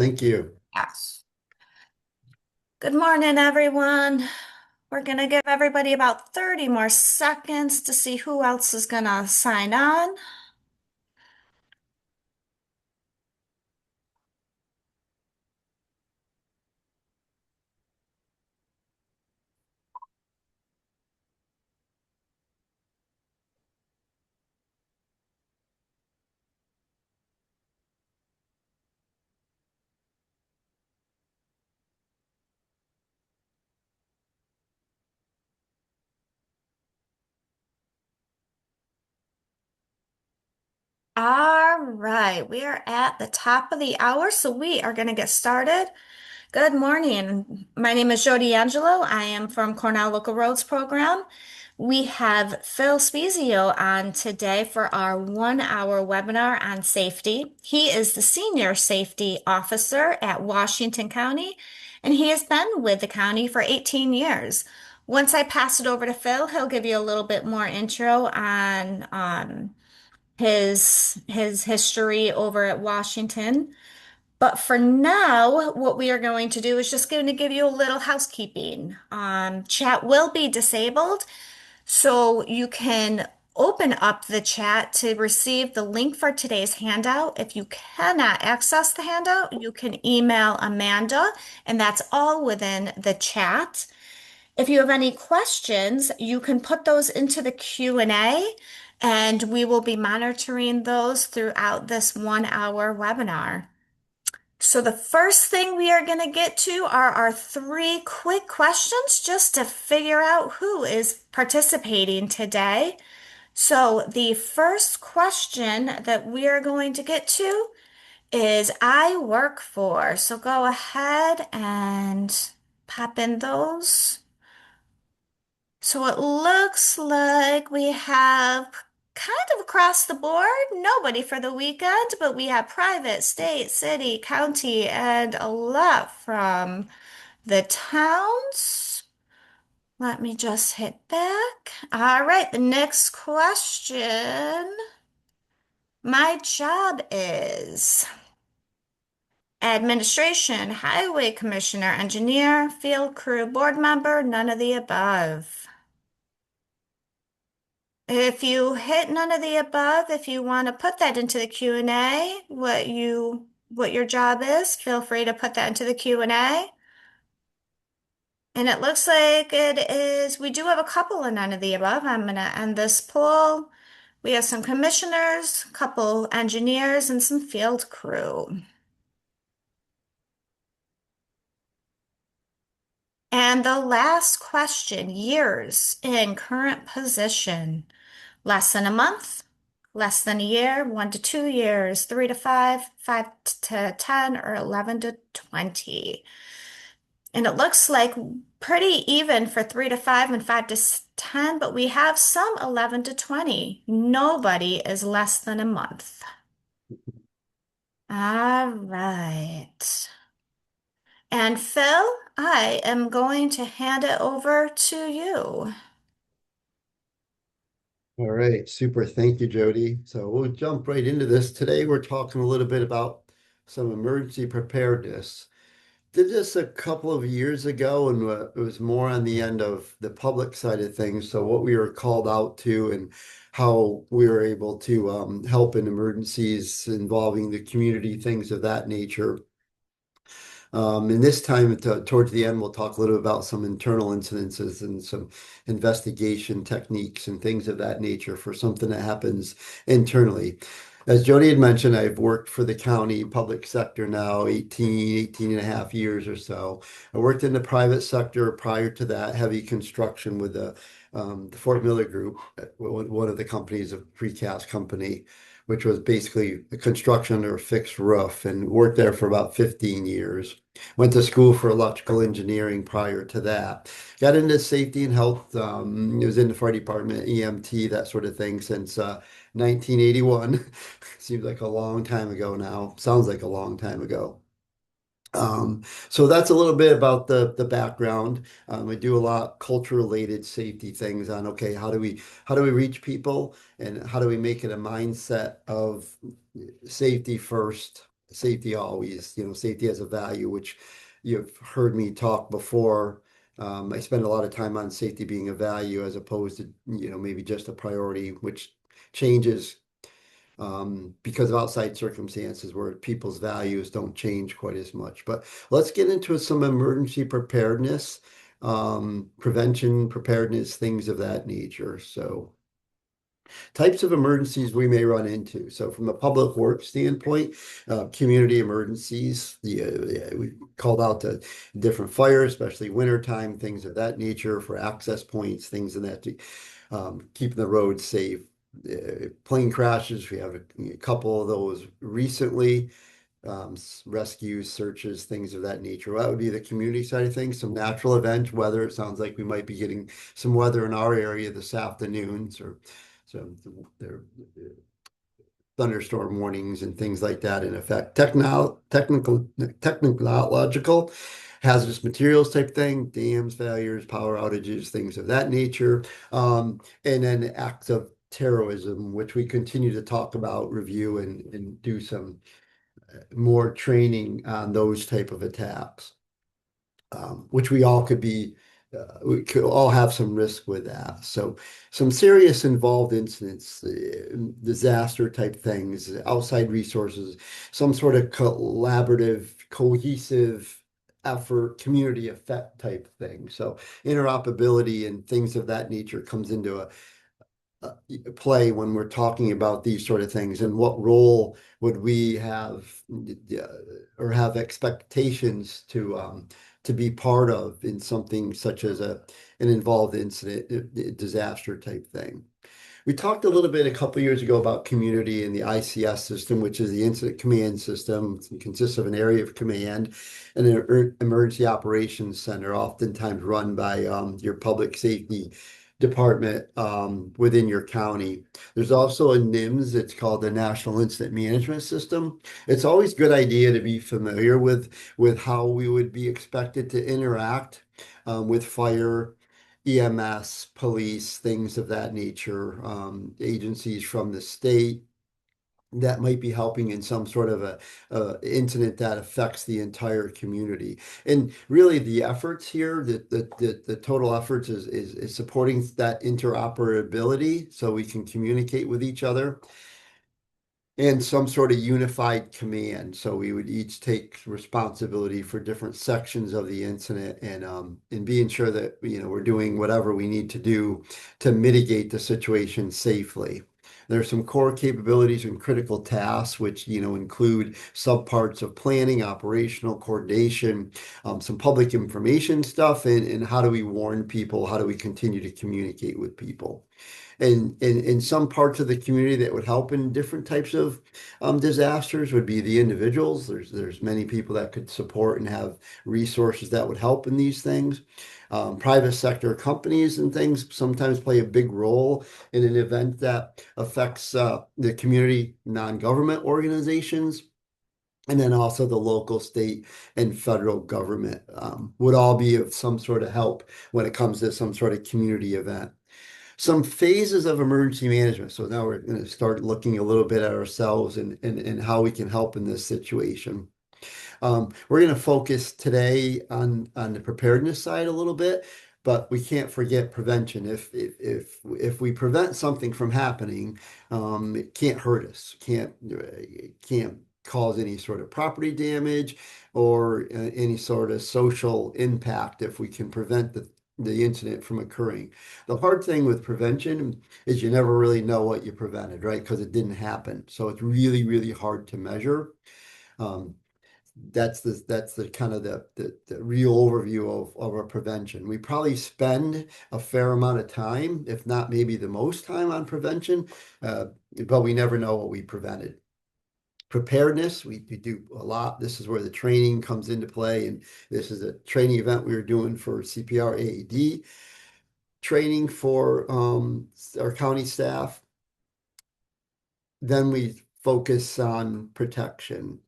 Thank you. Yes. Good morning, everyone. We're going to give everybody about 30 more seconds to see who else is going to sign on. All right, we are at the top of the hour, so we are going to get started. Good morning. My name is Jody Angelo. I am from Cornell Local Roads Program. We have Phil Spiezio on today for our 1 hour webinar on safety. He is the Senior Safety Officer at Washington County, and he has been with the county for 18 years. Once I pass it over to Phil, he'll give you a little bit more intro on his history over at Washington. But for now, what we are going to do is just going to give you a little housekeeping. Chat will be disabled, so you can open up the chat to receive the link for today's handout. If you cannot access the handout, you can email Amanda, and that's all within the chat. If you have any questions, you can put those into the Q&A, and we will be monitoring those throughout this 1 hour webinar. So the first thing we are going to get to are our three quick questions just to figure out who is participating today. So the first question that we are going to get to is I work for. So go ahead and pop in those. So it looks like we have kind of across the board, nobody for the weekend, but we have private, state, city, county, and a lot from the towns. Let me just hit back. All right, the next question. My job is administration, highway commissioner, engineer, field crew, board member, none of the above. If you hit none of the above, if you want to put that into the Q&A, what your job is, feel free to put that into the Q&A. And it looks like it is, we do have a couple of none of the above. I'm going to end this poll. We have some commissioners, a couple engineers, and some field crew. And the last question, years in current position. Less than a month, less than a year, 1 to 2 years, 3 to 5, 5 to 10, or 11 to 20. And it looks like pretty even for 3 to 5 and 5 to 10, but we have some 11 to 20. Nobody is less than a month. All right. And Phil, I am going to hand it over to you. All right, super. Thank you, Jody. So we'll jump right into this. Today, we're talking a little bit about some emergency preparedness. Did this a couple of years ago, and it was more on the end of the public side of things. So what we were called out to and how we were able to help in emergencies involving the community, things of that nature. And this time, towards the end, we'll talk a little bit about some internal incidences and some investigation techniques and things of that nature for something that happens internally. As Jody had mentioned, I've worked for the county public sector now 18 and a half years or so. I worked in the private sector prior to that, heavy construction with the Fort Miller Group, one of the companies, a precast company, which was basically a construction under a fixed roof, and worked there for about 15 years. Went to school for electrical engineering prior to that. Got into safety and health. It was in the fire department, EMT, that sort of thing since 1981. Seems like a long time ago now. Sounds like a long time ago. So that's a little bit about the background. I do a lot culture related safety things on okay, how do we reach people and how do we make it a mindset of safety first safety always, safety has a value, which you've heard me talk before. I spend a lot of time on safety being a value as opposed to, maybe just a priority, which changes because of outside circumstances where people's values don't change quite as much. But let's get into some emergency preparedness, prevention, preparedness, things of that nature. So, types of emergencies we may run into. So, from a public works standpoint, community emergencies, we called out the different fires, especially wintertime, things of that nature for access points, things of that, keeping the roads safe. Plane crashes, we have a couple of those recently. Rescues, searches, things of that nature. That would be the community side of things. Some natural event weather. It sounds like we might be getting some weather in our area this afternoon. So there thunderstorm warnings and things like that in effect. Technological, hazardous materials type thing, dams, failures, power outages, things of that nature. And then acts of terrorism, which we continue to talk about, review, and do some more training on those type of attacks, which we could all have some risk with that. So some serious involved incidents, disaster type things, outside resources, some sort of collaborative, cohesive effort, community effect type thing. So interoperability and things of that nature comes into uh, play when we're talking about these sort of things, and what role would we have or have expectations to be part of in something such as an involved incident, disaster type thing. We talked a little bit a couple of years ago about community and the ICS system, which is the incident command system. It consists of an area of command and an emergency operations center, oftentimes run by your public safety department within your county. There's also a NIMS, it's called the National Incident Management System. It's always a good idea to be familiar with how we would be expected to interact with fire, EMS, police, things of that nature, agencies from the state that might be helping in some sort of a incident that affects the entire community. And really, the efforts here, the total efforts is supporting that interoperability so we can communicate with each other and some sort of unified command. So we would each take responsibility for different sections of the incident and being sure that we're doing whatever we need to do to mitigate the situation safely. There's some core capabilities and critical tasks, which include subparts of planning, operational coordination, some public information stuff, and how do we warn people? How do we continue to communicate with people? And in some parts of the community that would help in different types of disasters would be the individuals. There's many people that could support and have resources that would help in these things. Private sector companies and things sometimes play a big role in an event that affects the community, non-government organizations. And then also the local, state, and federal government would all be of some sort of help when it comes to some sort of community event. Some phases of emergency management. So now we're going to start looking a little bit at ourselves and how we can help in this situation. We're going to focus today on the preparedness side a little bit, but we can't forget prevention. If we prevent something from happening, it can't hurt us. Can't cause any sort of property damage or any sort of social impact if we can prevent the incident from occurring. The hard thing with prevention is you never really know what you prevented, right? Because it didn't happen. So it's really, really hard to measure. Um, that's the kind of the real overview of our prevention. We probably spend a fair amount of time, if not maybe the most time on prevention, but we never know what we prevented. Preparedness, we do a lot. This is where the training comes into play, and this is a training event we were doing for CPR AED, training for our county staff. Then we focus on protection.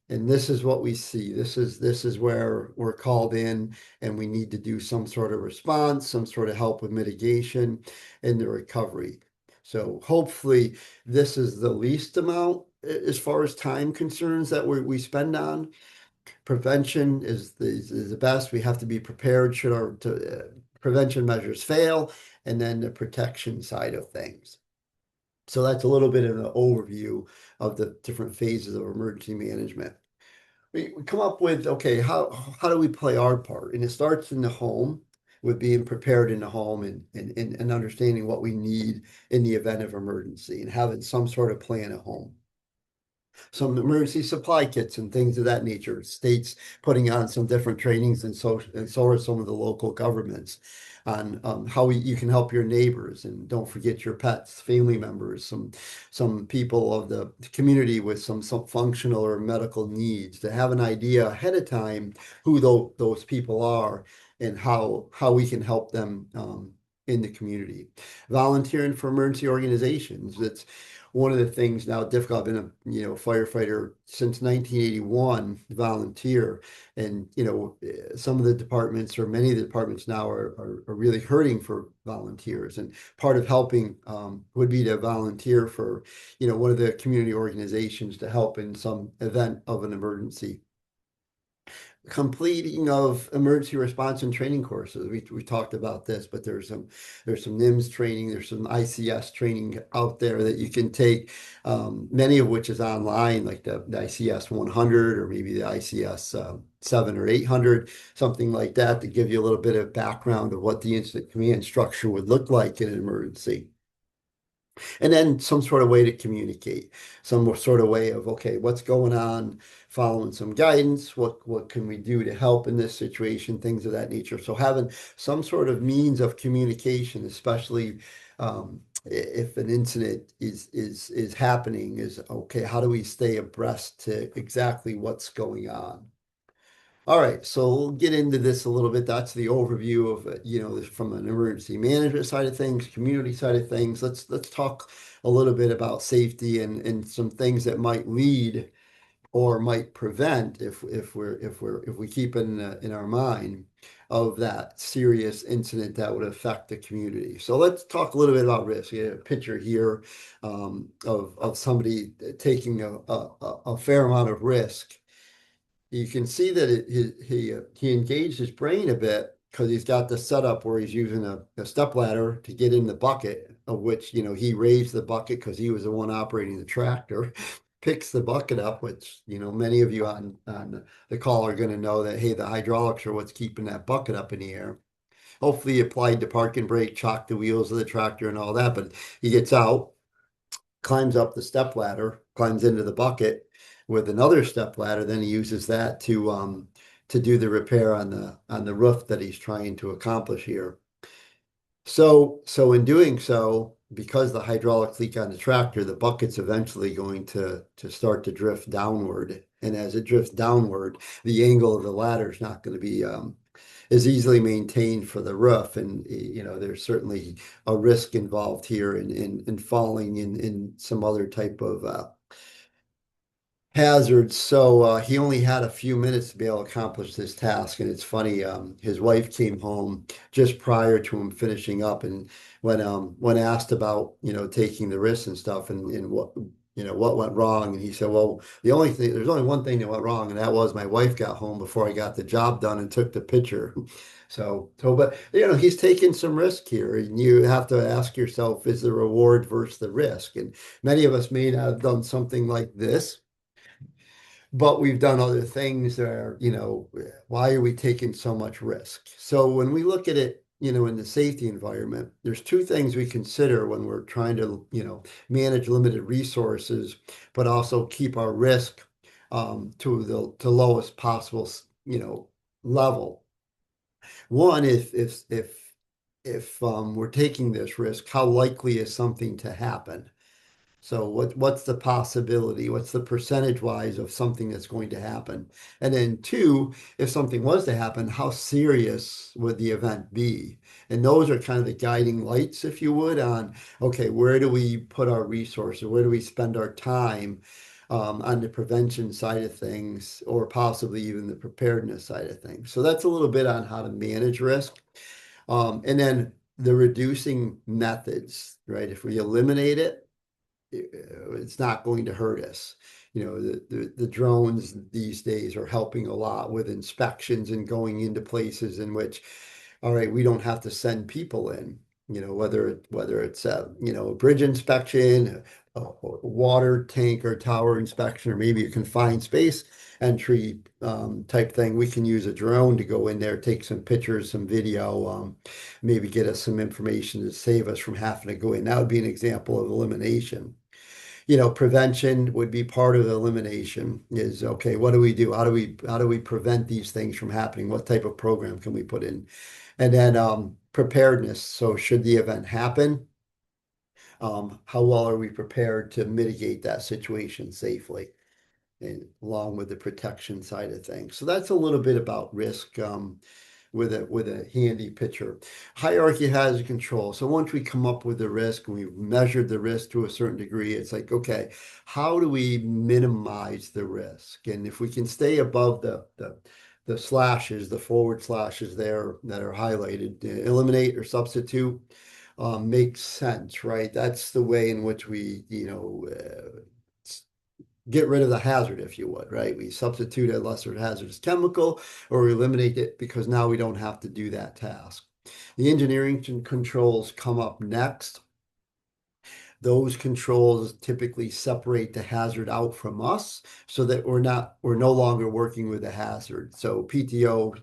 And this is what we see. This is where we're called in and we need to do some sort of response, some sort of help with mitigation and the recovery. So hopefully this is the least amount as far as time concerns that we spend on. Prevention is the best. We have to be prepared should our prevention measures fail, and then the protection side of things. So that's a little bit of an overview of the different phases of emergency management. We come up with, okay, how do we play our part? And it starts in the home with being prepared in the home and understanding what we need in the event of emergency and having some sort of plan at home, some emergency supply kits and things of that nature. States putting on some different trainings and so are some of the local governments on how you can help your neighbors and don't forget your pets, family members, some people of the community with some functional or medical needs to have an idea ahead of time who those people are and how we can help them in the community. Volunteering for emergency organizations. It's one of the things now difficult. I've been a firefighter since 1981, volunteer, and some of the departments or many of the departments now are really hurting for volunteers. And part of helping would be to volunteer for one of the community organizations to help in some event of an emergency. Completing of emergency response and training courses. We talked about this, but there's some NIMS training, there's some ICS training out there that you can take, many of which is online, like the ICS 100 or maybe the ICS 7 or 800, something like that, to give you a little bit of background of what the incident command structure would look like in an emergency. And then some sort of way to communicate, some sort of way of, okay, what's going on, following some guidance, what can we do to help in this situation, things of that nature. So having some sort of means of communication, especially if an incident is happening, is okay, how do we stay abreast to exactly what's going on? All right, so we'll get into this a little bit. That's the overview of, from an emergency management side of things, community side of things. Let's talk a little bit about safety and some things that might lead or might prevent if we keep in our mind of that serious incident that would affect the community. So let's talk a little bit about risk. You have a picture here of somebody taking a fair amount of risk. You can see that he engaged his brain a bit because he's got the setup where he's using a step ladder to get in the bucket, of which he raised the bucket because he was the one operating the tractor, picks the bucket up, which many of you on the call are going to know that, hey, the hydraulics are what's keeping that bucket up in the air. Hopefully he applied the parking brake, chocked the wheels of the tractor and all that, but he gets out, climbs up the step ladder, climbs into the bucket with another step ladder. Then he uses that to do the repair on the roof that he's trying to accomplish here. So in doing so, because the hydraulic leak on the tractor, the bucket's eventually going to start to drift downward. And as it drifts downward, the angle of the ladder is not going to be is easily maintained for the roof. And there's certainly a risk involved here in falling in some other type of hazards. So he only had a few minutes to be able to accomplish this task. And it's funny, his wife came home just prior to him finishing up, and when asked about taking the risks and stuff and what went wrong, and he said, well, there's only one thing that went wrong, and that was my wife got home before I got the job done and took the picture. But he's taking some risk here, and you have to ask yourself, is the reward versus the risk? And many of us may not have done something like this, but we've done other things that are, why are we taking so much risk? So when we look at it, in the safety environment, there's two things we consider when we're trying to, manage limited resources, but also keep our risk to the lowest possible, level. One, if we're taking this risk, how likely is something to happen? So what's the possibility? What's the percentage wise of something that's going to happen? And then two, if something was to happen, how serious would the event be? And those are kind of the guiding lights, if you would, on, okay, where do we put our resources? Where do we spend our time on the prevention side of things, or possibly even the preparedness side of things? So that's a little bit on how to manage risk. And then the reducing methods, right? If we eliminate it, it's not going to hurt us. The drones these days are helping a lot with inspections and going into places in which, all right, we don't have to send people in. Whether it's a bridge inspection, a water tank or tower inspection, or maybe a confined space entry type thing, we can use a drone to go in there, take some pictures, some video, maybe get us some information to save us from having to go in. That would be an example of elimination. Prevention would be part of the elimination is, okay, what do we do? How do we prevent these things from happening? What type of program can we put in? And then preparedness. So should the event happen, how well are we prepared to mitigate that situation safely? And along with the protection side of things. So that's a little bit about risk. With a handy picture. Hierarchy hazard control. So once we come up with the risk and we've measured the risk to a certain degree, it's like, okay, how do we minimize the risk? And if we can stay above the slashes, the forward slashes there that are highlighted, eliminate or substitute, makes sense, right? That's the way in which we, get rid of the hazard, if you would, right? We substitute a lesser hazardous chemical or we eliminate it because now we don't have to do that task. The engineering controls come up next. Those controls typically separate the hazard out from us so that we're no longer working with the hazard. So PTO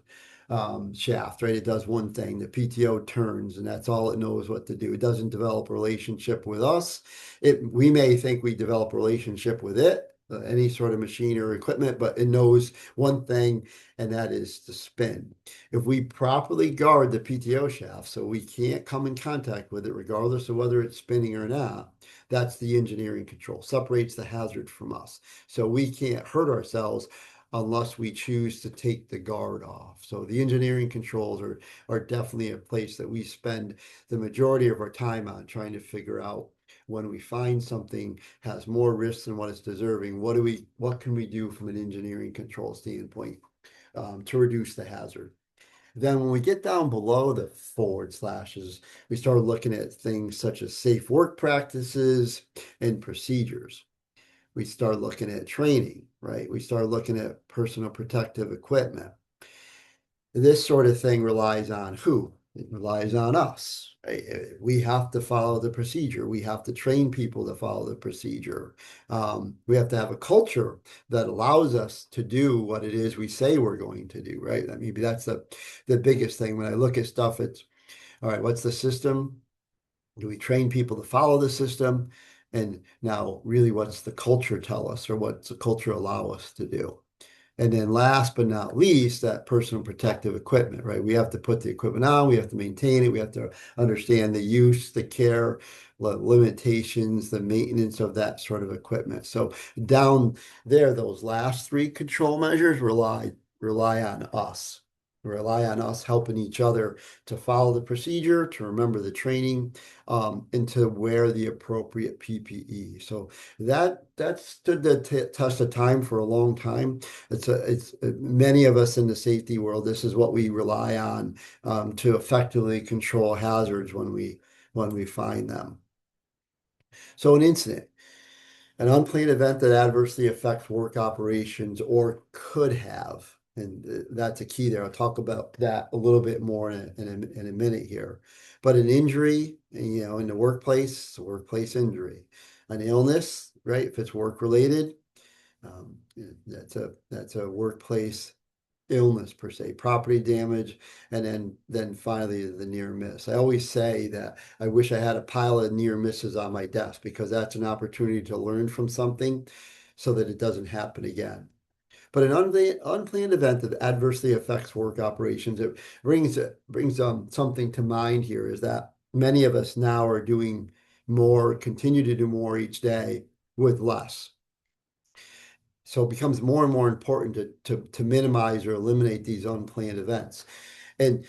shaft, right? It does one thing. The PTO turns, and that's all it knows what to do. It doesn't develop a relationship with us. We may think we develop a relationship with it, any sort of machine or equipment, but it knows one thing, and that is to spin. If we properly guard the PTO shaft so we can't come in contact with it, regardless of whether it's spinning or not, that's the engineering control, separates the hazard from us. So we can't hurt ourselves unless we choose to take the guard off. So the engineering controls are definitely a place that we spend the majority of our time on trying to figure out when we find something has more risks than what it's deserving, what can we do from an engineering control standpoint to reduce the hazard? Then when we get down below the forward slashes, we start looking at things such as safe work practices and procedures. We start looking at training, right? We start looking at personal protective equipment. This sort of thing relies on who? It relies on us. Right? We have to follow the procedure. We have to train people to follow the procedure. We have to have a culture that allows us to do what it is we say we're going to do, right? Maybe that's the biggest thing. When I look at stuff, it's all right, what's the system? Do we train people to follow the system? And now, really, what's the culture tell us, or what's the culture allow us to do? And then last but not least, that personal protective equipment, right? We have to put the equipment on, we have to maintain it, we have to understand the use, the care, the limitations, the maintenance of that sort of equipment. So down there, those last three control measures rely on us. Rely on us helping each other to follow the procedure, to remember the training, and to wear the appropriate PPE. So that stood the test of time for a long time. It's many of us in the safety world. This is what we rely on to effectively control hazards when we find them. So an unplanned event that adversely affects work operations or could have, and that's a key there. I'll talk about that a little bit more in a minute here. But an injury, in the workplace, it's a workplace injury. An illness, right? If it's work related, um, that's a workplace illness per se, property damage, and then finally the near miss. I always say that I wish I had a pile of near misses on my desk because that's an opportunity to learn from something so that it doesn't happen again. But an unplanned event that adversely affects work operations, it brings something to mind here is that many of us now are doing more, continue to do more each day with less. So it becomes more and more important to minimize or eliminate these unplanned events. And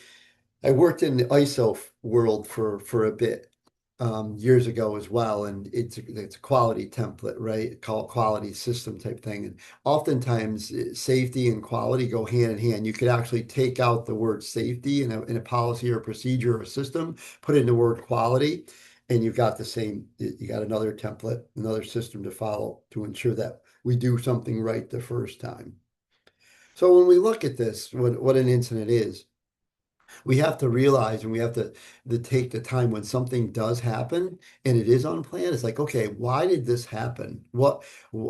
I worked in the ISO world for a bit years ago as well, and it's a quality template, right? Quality system type thing. And oftentimes, safety and quality go hand in hand. You could actually take out the word safety in a policy or procedure or system, put in the word quality, and you've got the same, you got another template, another system to follow to ensure that we do something right the first time. So when we look at this, what an incident is, we have to realize and we have to take the time when something does happen and it is unplanned. It's like, okay, why did this happen?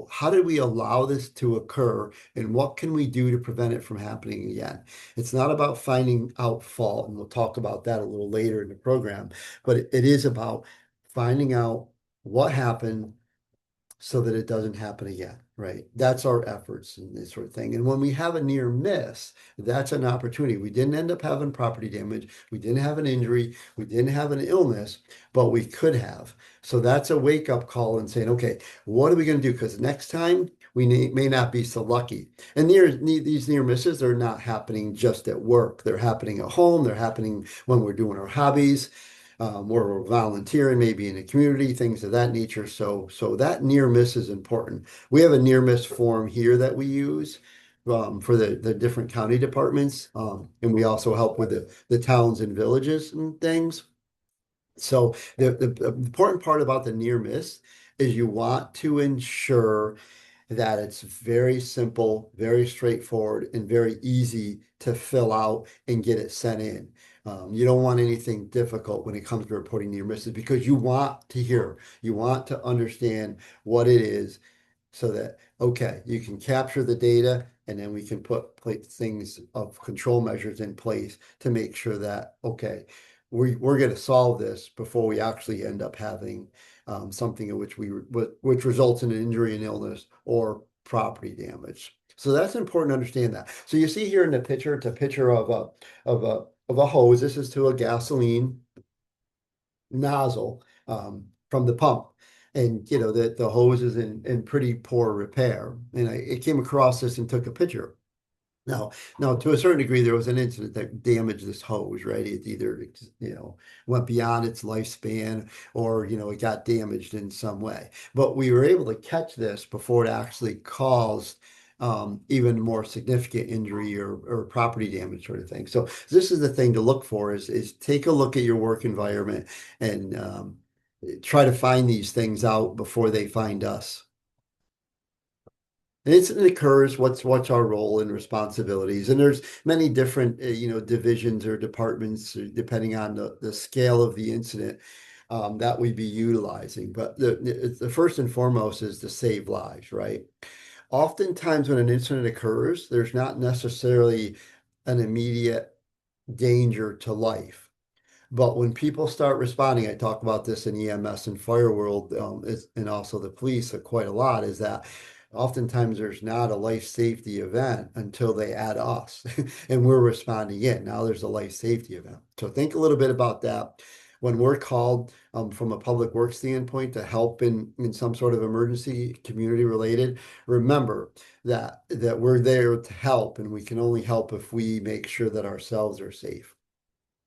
How did we allow this to occur? And what can we do to prevent it from happening again? It's not about finding out fault, and we'll talk about that a little later in the program, but it is about finding out what happened so that it doesn't happen again, right? That's our efforts and this sort of thing. And when we have a near miss, that's an opportunity. We didn't end up having property damage. We didn't have an injury. We didn't have an illness, but we could have. So that's a wake up call and saying, okay, what are we going to do? Because next time we may not be so lucky. And these near misses are not happening just at work. They're happening at home. They're happening when we're doing our hobbies, where we're volunteering, maybe in the community, things of that nature. So that near miss is important. We have a near miss form here that we use for the different county departments, and we also help with the towns and villages and things. So the important part about the near miss is you want to ensure that it's very simple, very straightforward, and very easy to fill out and get it sent in. You don't want anything difficult when it comes to reporting near misses because you want to hear, you want to understand what it is so that, okay, you can capture the data and then we can put things of control measures in place to make sure that, okay, we're going to solve this before we actually end up having something in which results in an injury and illness or property damage. So that's important to understand that. So you see here in the picture, it's a picture of a hose. This is to a gasoline nozzle from the pump. And you know that the hose is in pretty poor repair. And I came across this and took a picture. Now, now to a certain degree, there was an incident that damaged this hose, right? It either, went beyond its lifespan or, it got damaged in some way. But we were able to catch this before it actually caused even more significant injury or property damage sort of thing. So this is the thing to look for is take a look at your work environment and try to find these things out before they find us. And it occurs, what's our role and responsibilities? And there's many different, divisions or departments, depending on the scale of the incident, that we be utilizing. But the first and foremost is to save lives, right? Oftentimes when an incident occurs, there's not necessarily an immediate danger to life. But when people start responding, I talk about this in EMS and fire world, and also the police quite a lot, is that oftentimes there's not a life safety event until they add us and we're responding in. Now there's a life safety event. So think a little bit about that. When we're called from a public works standpoint to help in some sort of emergency, community related, remember that we're there to help, and we can only help if we make sure that ourselves are safe.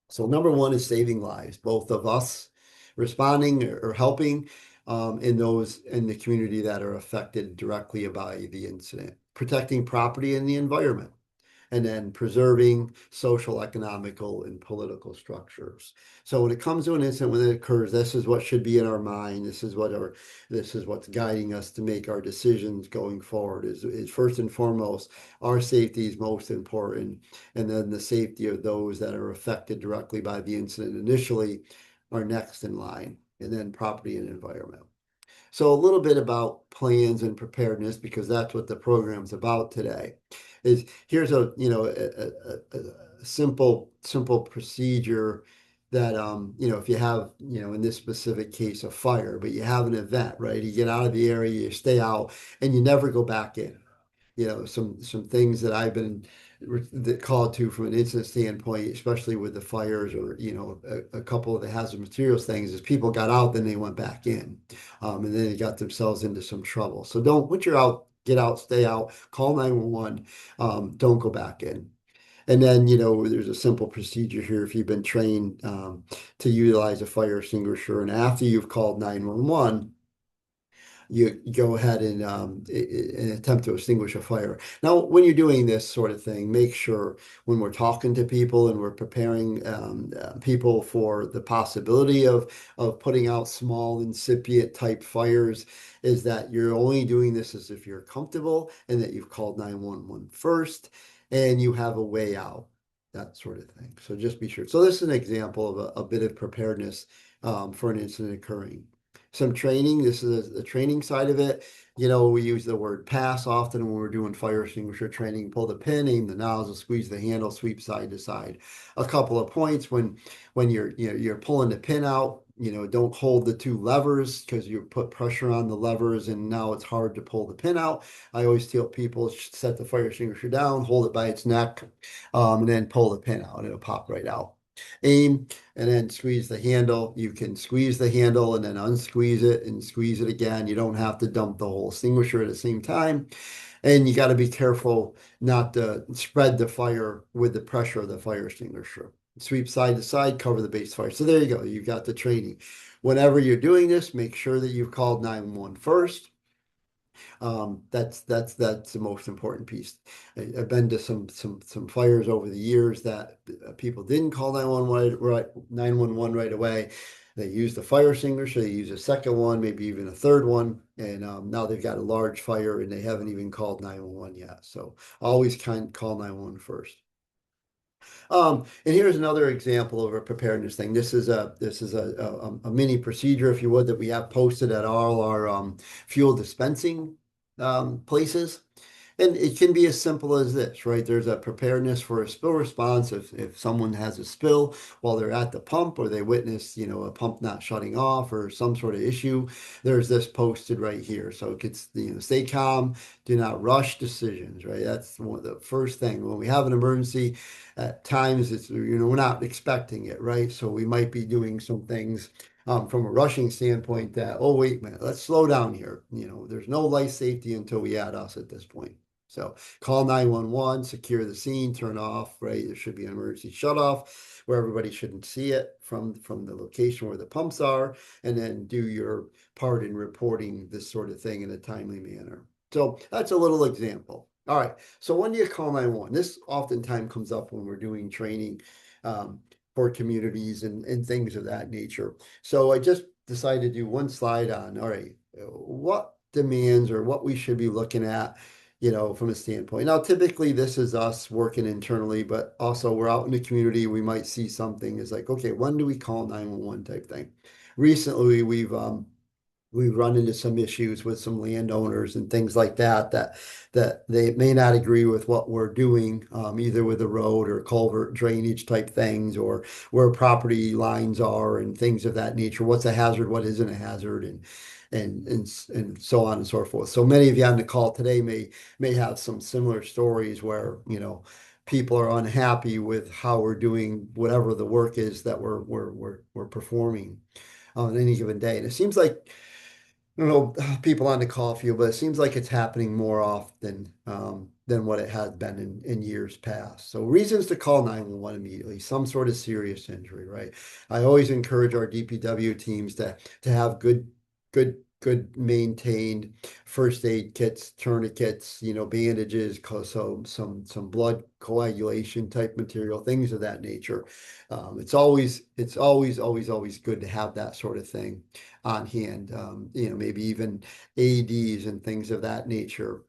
So number one is saving lives, both of us responding or helping in those in the community that are affected directly by the incident, protecting property and the environment, and then preserving social, economical, and political structures. So when it comes to an incident, when it occurs, this is what should be in our mind. This is what's guiding us to make our decisions going forward. Is first and foremost, our safety is most important, and then the safety of those that are affected directly by the incident initially are next in line, and then property and environment. So a little bit about plans and preparedness, because that's what the program's about today. Is here's a simple procedure that if you have in this specific case a fire, but you have an event, right? You get out of the area, you stay out, and you never go back in. Some things that I've been called to from an incident standpoint, especially with the fires or a couple of the hazard materials things, is people got out, then they went back in, and then they got themselves into some trouble. So don't, once you're out, get out, stay out, call 911, don't go back in. And then, there's a simple procedure here if you've been trained to utilize a fire extinguisher, and after you've called 911, you go ahead and and attempt to extinguish a fire. Now, when you're doing this sort of thing, make sure when we're talking to people and we're preparing people for the possibility of putting out small incipient type fires, is that you're only doing this as if you're comfortable and that you've called 911 first and you have a way out, that sort of thing. So just be sure. So this is an example of a bit of preparedness for an incident occurring. Some training, this is the training side of it. We use the word pass often when we're doing fire extinguisher training. Pull the pin, aim the nozzle, squeeze the handle, sweep side to side. A couple of points when you're pulling the pin out, don't hold the two levers because you put pressure on the levers and now it's hard to pull the pin out. I always tell people set the fire extinguisher down, hold it by its neck, and then pull the pin out. It'll pop right out. Aim and then squeeze the handle. You can squeeze the handle and then unsqueeze it and squeeze it again. You don't have to dump the whole extinguisher at the same time. And you got to be careful not to spread the fire with the pressure of the fire extinguisher. Sweep side to side, cover the base fire. So there you go. You've got the training. Whenever you're doing this, make sure that you've called 911 first. That's the most important piece. I've been to some fires over the years that people didn't call 911 right away. They used the fire extinguisher, they use a second one, maybe even a third one, and now they've got a large fire and they haven't even called 911 yet. So always call 911 first. And here's another example of a preparedness thing. This is a mini procedure, if you would, that we have posted at all our fuel dispensing places. And it can be as simple as this, right? There's a preparedness for a spill response if someone has a spill while they're at the pump or they witness, a pump not shutting off or some sort of issue. There's this posted right here. So it gets, stay calm, do not rush decisions, right? That's one of the first thing. When we have an emergency, at times it's, we're not expecting it, right? So we might be doing some things from a rushing standpoint that, oh, wait a minute, let's slow down here. There's no life safety until we add us at this point. So call 911, secure the scene, turn off, right? There should be an emergency shut off where everybody shouldn't see it from the location where the pumps are, and then do your part in reporting this sort of thing in a timely manner. So that's a little example. All right. So when do you call 911? This oftentimes comes up when we're doing training for communities and things of that nature. So I just decided to do one slide on, all right, what demands or what we should be looking at, from a standpoint. Now, typically this is us working internally, but also we're out in the community. We might see something is like, okay, when do we call 911 type thing? Recently, we've run into some issues with some landowners and things like that they may not agree with what we're doing, either with the road or culvert drainage type things, or where property lines are and things of that nature. What's a hazard? What isn't a hazard? And so on and so forth. So many of you on the call today may have some similar stories where people are unhappy with how we're doing whatever the work is that we're performing on any given day. And it seems like, I don't know, people on the call for you, but it seems like it's happening more often than what it has been in years past. So reasons to call 911 immediately, some sort of serious injury, right? I always encourage our DPW teams to have good maintained first aid kits, tourniquets, bandages, so some blood coagulation type material, things of that nature. It's always good to have that sort of thing on hand. Maybe even AEDs and things of that nature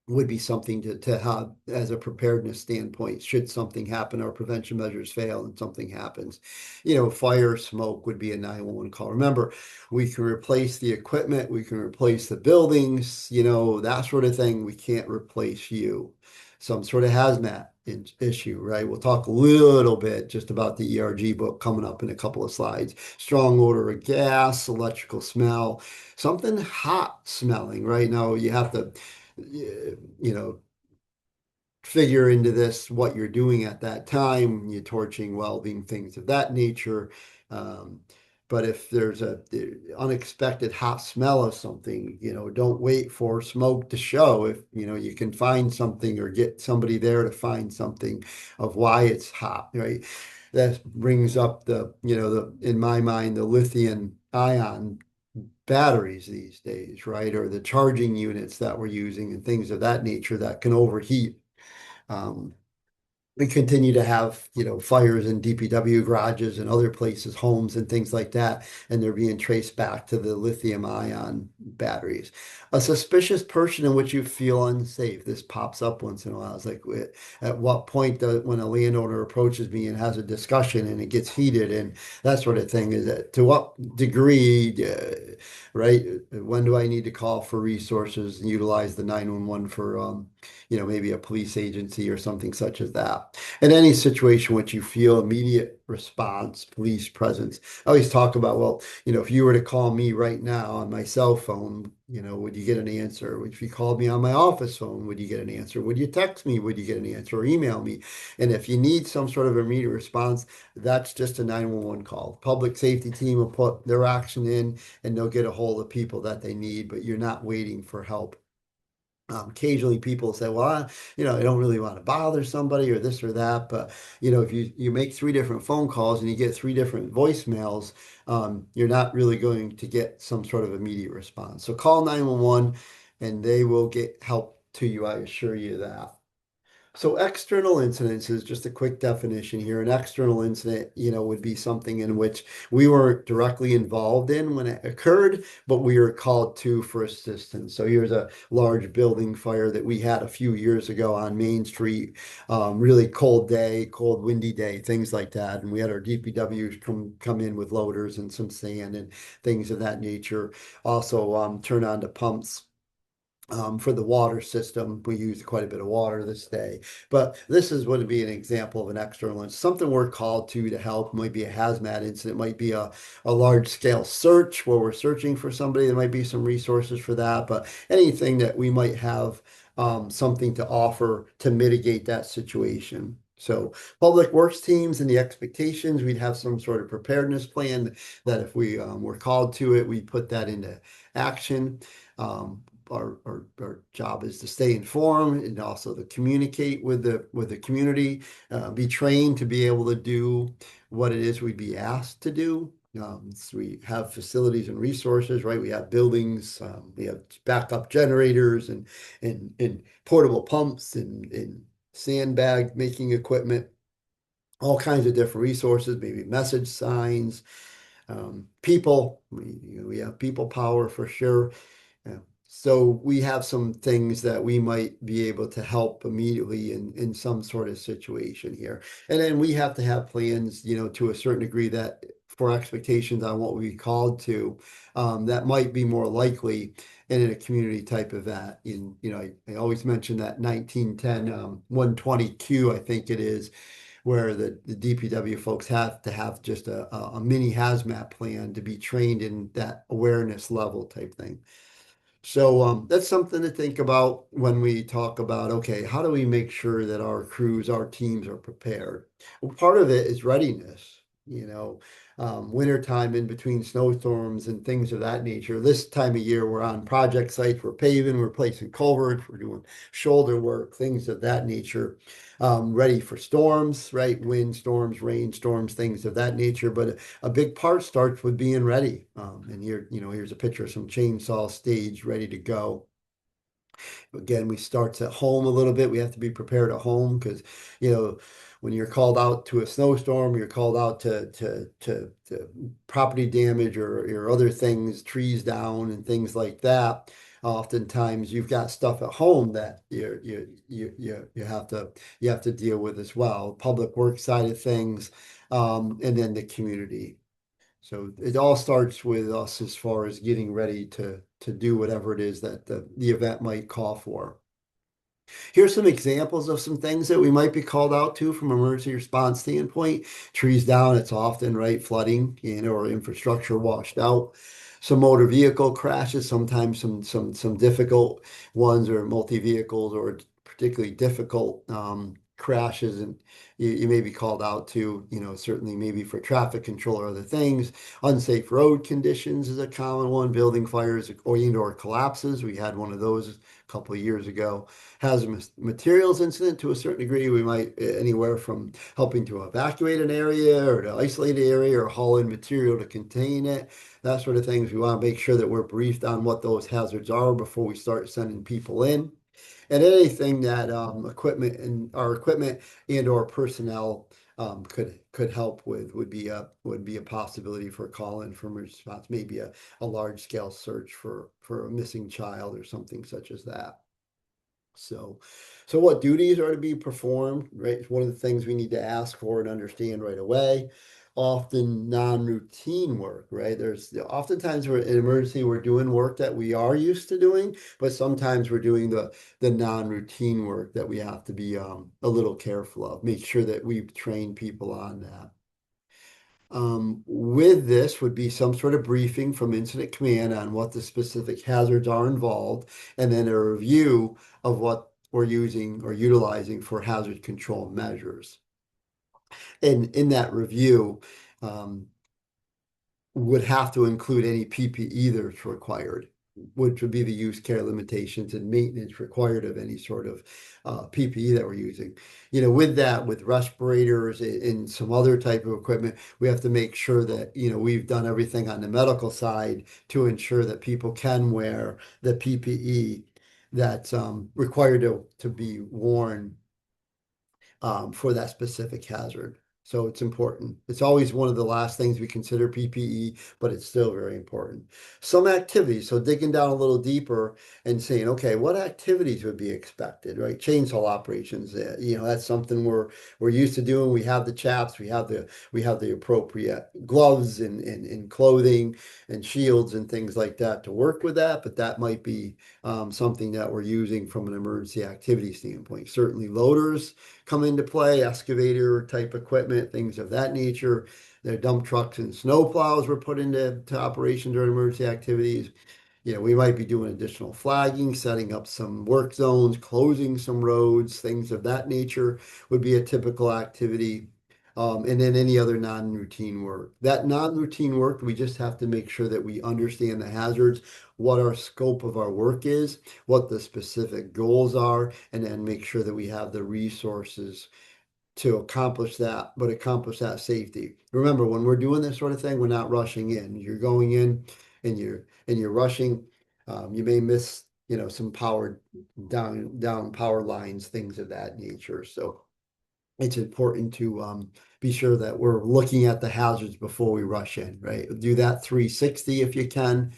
would be something to have as a preparedness standpoint should something happen or prevention measures fail and something happens. Fire, smoke would be a 911 call. Remember, we can replace the equipment, we can replace the buildings, that sort of thing. We can't replace you. Some sort of hazmat issue, right? We'll talk a little bit just about the ERG book coming up in a couple of slides. Strong odor of gas, electrical smell, something hot smelling, right? Now you have to figure into this what you're doing at that time, you're torching, welding, things of that nature. Um, but if there's a unexpected hot smell of something, don't wait for smoke to show. If you can find something or get somebody there to find something of why it's hot, right? That brings up in my mind, the lithium ion batteries these days, right? Or the charging units that we're using and things of that nature that can overheat. Um, we continue to have, fires in DPW garages and other places, homes and things like that, and they're being traced back to the lithium ion batteries. A suspicious person in which you feel unsafe. This pops up once in a while. It's like, at what point when a landowner approaches me and has a discussion and it gets heated and that sort of thing, is that to what degree, right? When do I need to call for resources and utilize the 911 for, maybe a police agency or something such as that? In any situation which you feel immediate response, police presence. I always talk about, well, if you were to call me right now on my cell phone, would you get an answer? If you called me on my office phone, would you get an answer? Would you text me? Would you get an answer or email me? And if you need some sort of immediate response, that's just a 911 call. Public safety team will put their action in and they'll get a hold of people that they need, but you're not waiting for help. Occasionally people say, well, I don't really want to bother somebody or this or that. But, if you make three different phone calls and you get three different voicemails, you're not really going to get some sort of immediate response. So call 911 and they will get help to you. I assure you that. So external incidents is just a quick definition here. An external incident, would be something in which we weren't directly involved in when it occurred, but we were called to for assistance. So here's a large building fire that we had a few years ago on Main Street. Really cold day, cold, windy day, things like that. And we had our DPWs come in with loaders and some sand and things of that nature. Also, turn on the pumps for the water system. We used quite a bit of water this day, but this is would be an example of an external incident, something we're called to help. Might be a hazmat incident, might be a large scale search where we're searching for somebody. There might be some resources for that, but anything that we might have something to offer to mitigate that situation. So public works teams and the expectations, we'd have some sort of preparedness plan that if we were called to it, we put that into action. Our job is to stay informed and also to communicate with the community, be trained to be able to do what it is we'd be asked to do. So we have facilities and resources, right? We have buildings, we have backup generators and portable pumps and sandbag making equipment, all kinds of different resources, maybe message signs, people. We have people power for sure. Yeah. So we have some things that we might be able to help immediately in some sort of situation here. And then we have to have plans, to a certain degree that for expectations on what we called to, that might be more likely in a community type event. I always mention that 1910 120Q, I think it is, where the DPW folks have to have just a mini hazmat plan to be trained in that awareness level type thing. So that's something to think about when we talk about, okay, how do we make sure that our crews, our teams are prepared? Well, part of it is readiness, wintertime in between snowstorms and things of that nature. This time of year, we're on project sites, we're paving, we're placing culverts, we're doing shoulder work, things of that nature. Ready for storms, right? Wind storms, rain storms, things of that nature. But a big part starts with being ready. And here, here's a picture of some chainsaw stage ready to go. Again, we starts at home a little bit. We have to be prepared at home because, when you're called out to a snowstorm, you're called out to property damage or other things, trees down and things like that. Oftentimes, you've got stuff at home that you have to deal with as well. Public works side of things, and then the community. So it all starts with us as far as getting ready to do whatever it is that the event might call for. Here's some examples of some things that we might be called out to from emergency response standpoint. Trees down, it's often, right, flooding, or infrastructure washed out. Some motor vehicle crashes, sometimes some difficult ones or multi-vehicles or particularly difficult crashes, and you may be called out to, certainly maybe for traffic control or other things. Unsafe road conditions is a common one, building fires or indoor collapses. We had one of those a couple of years ago. Hazardous materials incident to a certain degree, we might anywhere from helping to evacuate an area or to isolate an area or haul in material to contain it, that sort of things. We want to make sure that we're briefed on what those hazards are before we start sending people in. And anything that equipment and or personnel could help with would be a possibility for a call in from response, maybe a large scale search for a missing child or something such as that. So, so what duties are to be performed, right? It's one of the things we need to ask for and understand right away. Often non-routine work, right? There's oftentimes we're in emergency, we're doing work that we are used to doing, but sometimes we're doing the non-routine work that we have to be a little careful of. Make sure that we train people on that. With this would be some sort of briefing from incident command on what the specific hazards are involved, and then a review of what we're using or utilizing for hazard control measures. And in that review, um, would have to include any PPE that's required, which would be the use, care limitations, and maintenance required of any sort of PPE that we're using. With that, with respirators and some other type of equipment, we have to make sure that, we've done everything on the medical side to ensure that people can wear the PPE that's required to be worn for that specific hazard. So it's important. It's always one of the last things we consider PPE, but it's still very important. Some activities, so digging down a little deeper and saying, okay, what activities would be expected, right? Chainsaw operations, that's something we're used to doing. We have the chaps, we have the appropriate gloves and clothing and shields and things like that to work with that, but that might be something that we're using from an emergency activity standpoint. Certainly loaders come into play, excavator type equipment, things of that nature. Their dump trucks and snow plows were put into operation during emergency activities. We might be doing additional flagging, setting up some work zones, closing some roads, things of that nature would be a typical activity. And then any other non-routine work. That non-routine work, we just have to make sure that we understand the hazards, what our scope of our work is, what the specific goals are, and then make sure that we have the resources to accomplish that, but accomplish that safety. Remember, when we're doing this sort of thing, we're not rushing in. You're going in and you're rushing. You may miss, some power down power lines, things of that nature. So it's important to be sure that we're looking at the hazards before we rush in, right? Do that 360 if you can.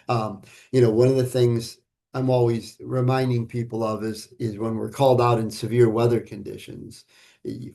Um, One of the things I'm always reminding people of is when we're called out in severe weather conditions.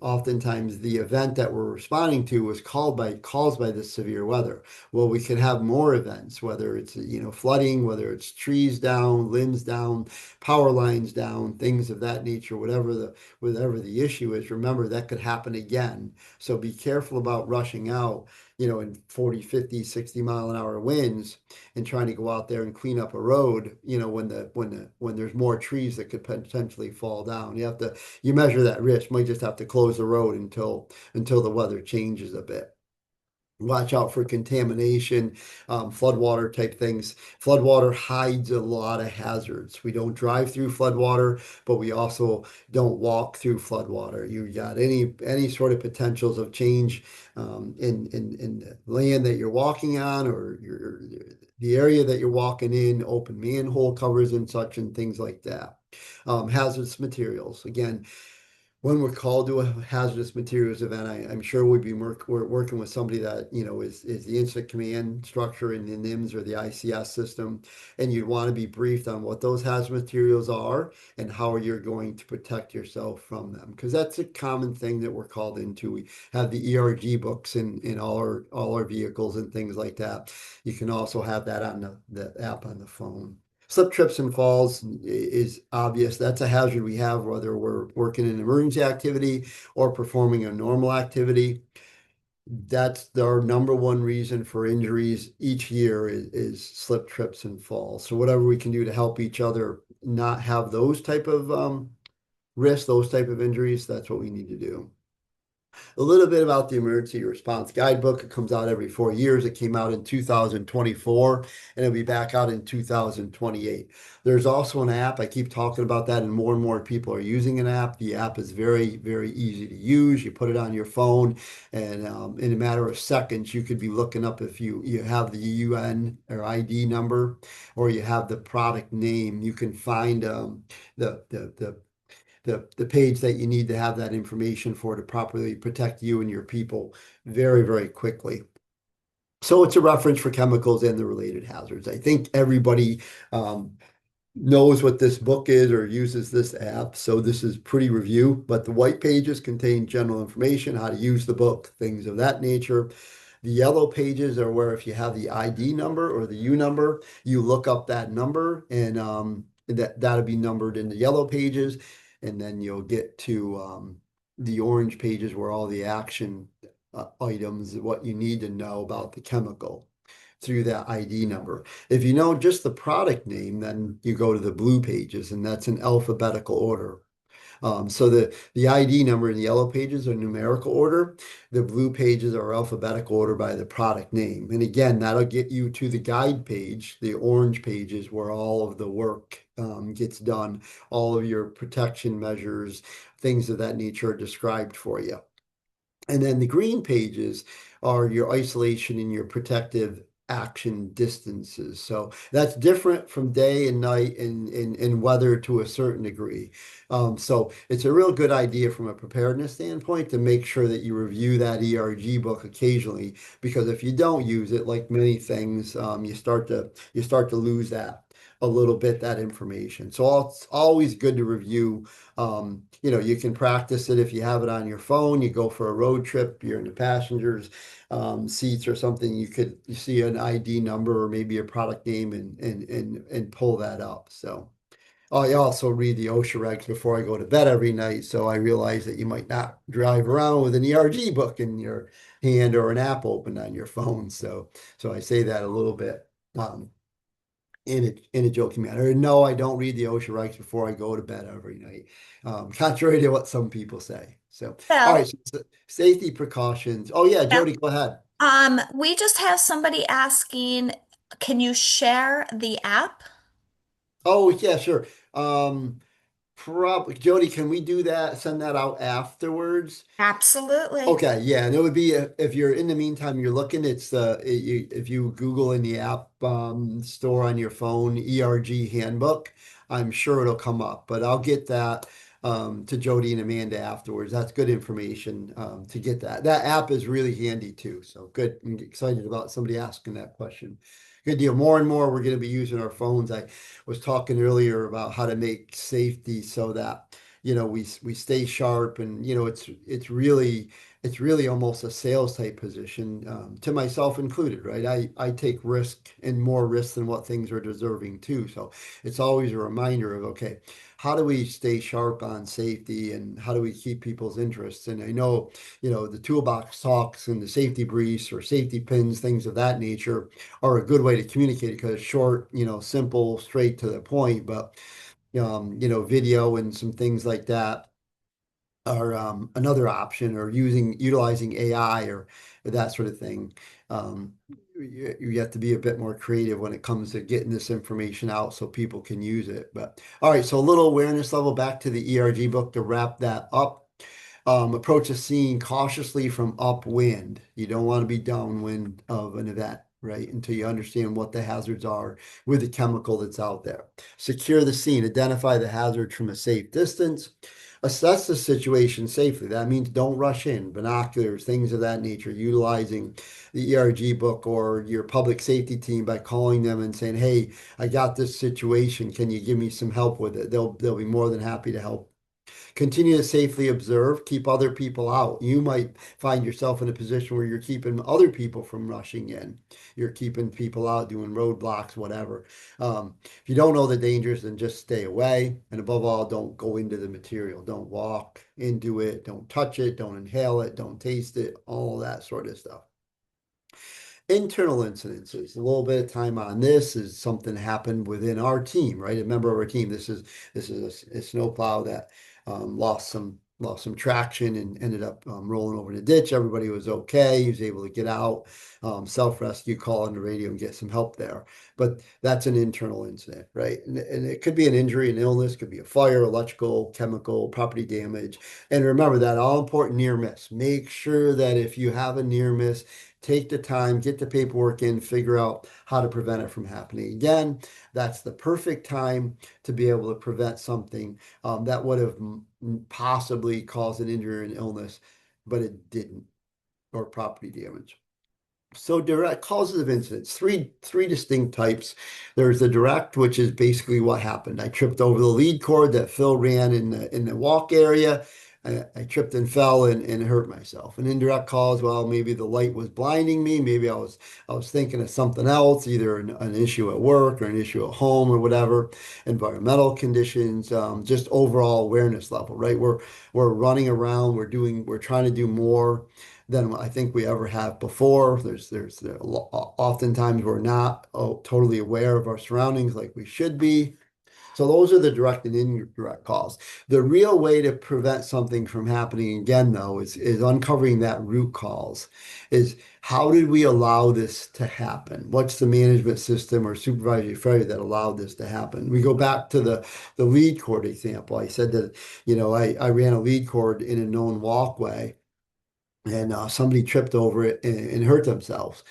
Oftentimes the event that we're responding to was caused by this severe weather. Well, we can have more events, whether it's flooding, whether it's trees down, limbs down, power lines down, things of that nature, whatever the issue is. Remember that could happen again. So be careful about rushing out, in 40, 50, 60 mile an hour winds and trying to go out there and clean up a road, when there's more trees that could potentially fall down. You measure that risk. Might just have to close the road until the weather changes a bit. Watch out for contamination, floodwater type things. Floodwater hides a lot of hazards. We don't drive through floodwater, but we also don't walk through floodwater. You got any sort of potentials of change in the land that you're walking on, or the area that you're walking in, open manhole covers and such, and things like that. Hazardous materials. Again, when we're called to a hazardous materials event, I'm sure we're working with somebody that, is the incident command structure in the NIMS or the ICS system, and you'd want to be briefed on what those hazardous materials are and how you're going to protect yourself from them. Because that's a common thing that we're called into. We have the ERG books in all our vehicles and things like that. You can also have that on the app on the phone. Slip, trips, and falls is obvious. That's a hazard we have whether we're working in an emergency activity or performing a normal activity. That's our number one reason for injuries each year is slip, trips, and falls. So whatever we can do to help each other not have those type of risk, those type of injuries, that's what we need to do. A little bit about the Emergency Response Guidebook. It comes out every 4 years. It came out in 2024, and it'll be back out in 2028. There's also an app. I keep talking about that, and more people are using an app. The app is very, very easy to use. You put it on your phone, and in a matter of seconds, you could be looking up if you have the UN or ID number, or you have the product name. You can find the page that you need to have that information for to properly protect you and your people very, very quickly. So it's a reference for chemicals and the related hazards. I think everybody knows what this book is or uses this app. So this is pretty review, but the white pages contain general information, how to use the book, things of that nature. The yellow pages are where if you have the ID number or the U number, you look up that number and that'll be numbered in the yellow pages. And then you'll get to the orange pages where all the action items, what you need to know about the chemical through that ID number. If you know just the product name, then you go to the blue pages, and that's in alphabetical order. So the ID number in the yellow pages are numerical order. The blue pages are alphabetical order by the product name. And again, that'll get you to the guide page, the orange pages where all of the work gets done, all of your protection measures, things of that nature are described for you. And then the green pages are your isolation and your protective action distances. So that's different from day and night and weather to a certain degree. So it's a real good idea from a preparedness standpoint to make sure that you review that ERG book occasionally, because if you don't use it, like many things, you start to lose that a little bit, that information. So it's always good to review. You can practice it if you have it on your phone. You go for a road trip, you're in the passengers seats or something. You see an ID number or maybe a product name and pull that up. So I also read the OSHA regs before I go to bed every night. So I realize that you might not drive around with an ERG book in your hand or an app open on your phone. So I say that a little bit. In a joking manner. No, I don't read the OSHA regs before I go to bed every night, contrary to what some people say. So, all right, Well, so safety precautions. Oh yeah, yeah. Jody, go ahead. We just have somebody asking, can you share the app? Oh yeah, sure. Jody, can we do that? Send that out afterwards? Absolutely. Okay, yeah, and it would be if you're in the meantime you're looking, if you Google in the app store on your phone ERG handbook, I'm sure it'll come up. But I'll get that to Jody and Amanda afterwards. That's good information to get that. That app is really handy too. So good. I'm excited about somebody asking that question. Good deal. More and more we're going to be using our phones. I was talking earlier about how to make safety so that we stay sharp, and it's really almost a sales type position, to myself included, right? I take risk and more risk than what things are deserving too. So it's always a reminder of, okay, how do we stay sharp on safety and how do we keep people's interests? And I know, the toolbox talks and the safety briefs or safety pins, things of that nature are a good way to communicate because it's short, simple, straight to the point, but video and some things like that are another option, or utilizing AI or that sort of thing. You have to be a bit more creative when it comes to getting this information out so people can use it. But all right, so a little awareness level back to the ERG book to wrap that up. Approach a scene cautiously from upwind. You don't want to be downwind of an event, right? Until you understand what the hazards are with the chemical that's out there. Secure the scene, identify the hazard from a safe distance. Assess the situation safely. That means don't rush in, binoculars, things of that nature, utilizing the ERG book or your public safety team by calling them and saying, "Hey, I got this situation. Can you give me some help with it?" They'll be more than happy to help. Continue to safely observe, keep other people out. You might find yourself in a position where you're keeping other people from rushing in. You're keeping people out, doing roadblocks, whatever. If you don't know the dangers, then just stay away. And above all, don't go into the material. Don't walk into it. Don't touch it. Don't inhale it. Don't taste it. All that sort of stuff. Internal incidences, a little bit of time on this is something happened within our team, right? A member of our team. This is a snowplow that lost some traction and ended up rolling over in a ditch. Everybody was okay. He was able to get out, self-rescue, call on the radio and get some help there. But that's an internal incident, right? And it could be an injury, an illness, could be a fire, electrical, chemical, property damage. And remember that all important near miss. Make sure that if you have a near miss, take the time, get the paperwork in, figure out how to prevent it from happening again. That's the perfect time to be able to prevent something that would have possibly caused an injury or an illness, but it didn't, or property damage. So direct causes of incidents, three distinct types. There's the direct, which is basically what happened. I tripped over the lead cord that Phil ran in the walk area. I tripped and fell and hurt myself. An indirect cause, well, maybe the light was blinding me. Maybe I was thinking of something else, either an issue at work or an issue at home or whatever. Environmental conditions, just overall awareness level, right? We're running around, we're trying to do more than I think we ever have before. Oftentimes we're not totally aware of our surroundings like we should be. So those are the direct and indirect cause. The real way to prevent something from happening again, though, is uncovering that root cause. Is how did we allow this to happen? What's the management system or supervisory failure that allowed this to happen? We go back to the lead cord example. I said that, I ran a lead cord in a known walkway and somebody tripped over it and hurt themselves.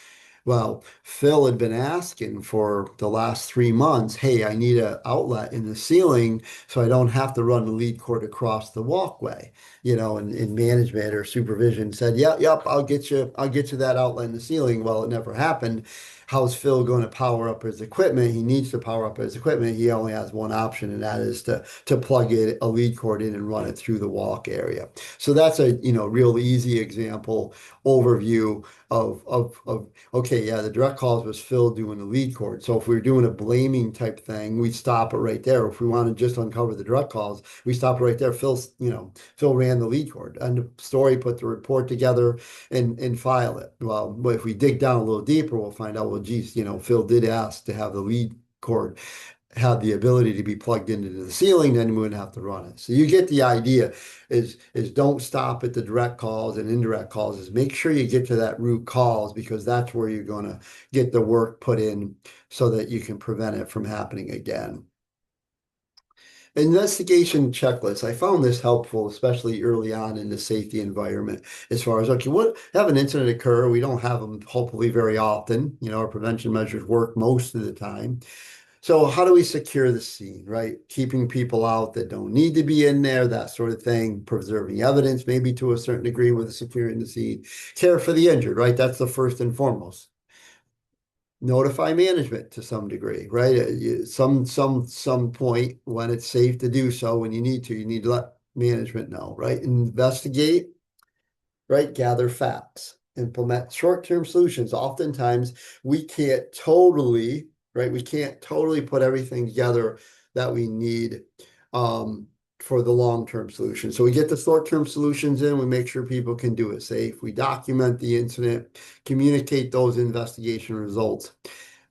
Well, Phil had been asking for the last 3 months, hey, I need an outlet in the ceiling so I don't have to run the lead cord across the walkway. And management or supervision said, yep, I'll get you that outlet in the ceiling. Well, it never happened. How's Phil going to power up his equipment? He needs to power up his equipment. He only has one option, and that is to plug a lead cord in and run it through the walk area. So that's a real easy example overview of okay, yeah, the direct cause was Phil doing the lead cord. So if we were doing a blaming type thing, we'd stop it right there. If we want to just uncover the direct cause, we stop it right there. Phil ran the lead cord. And the story, put the report together and file it. Well, but if we dig down a little deeper, we'll find out, well, geez, Phil did ask to have the lead cord had the ability to be plugged into the ceiling, then we wouldn't have to run it. So you get the idea is don't stop at the direct cause and indirect causes. Make sure you get to that root cause because that's where you're going to get the work put in so that you can prevent it from happening again. Investigation checklist. I found this helpful, especially early on in the safety environment, as far as, okay, what have an incident occur? We don't have them hopefully very often. Our prevention measures work most of the time. So how do we secure the scene, right? Keeping people out that don't need to be in there, that sort of thing, preserving evidence, maybe to a certain degree with securing the scene, care for the injured, right? That's the first and foremost. Notify management to some degree, right? Some point when it's safe to do so, when you need to let management know, right? Investigate, right? Gather facts, implement short-term solutions. Oftentimes we can't totally, right? We can't totally put everything together that we need for the long-term solution. So we get the short-term solutions in, we make sure people can do it safe. We document the incident, communicate those investigation results,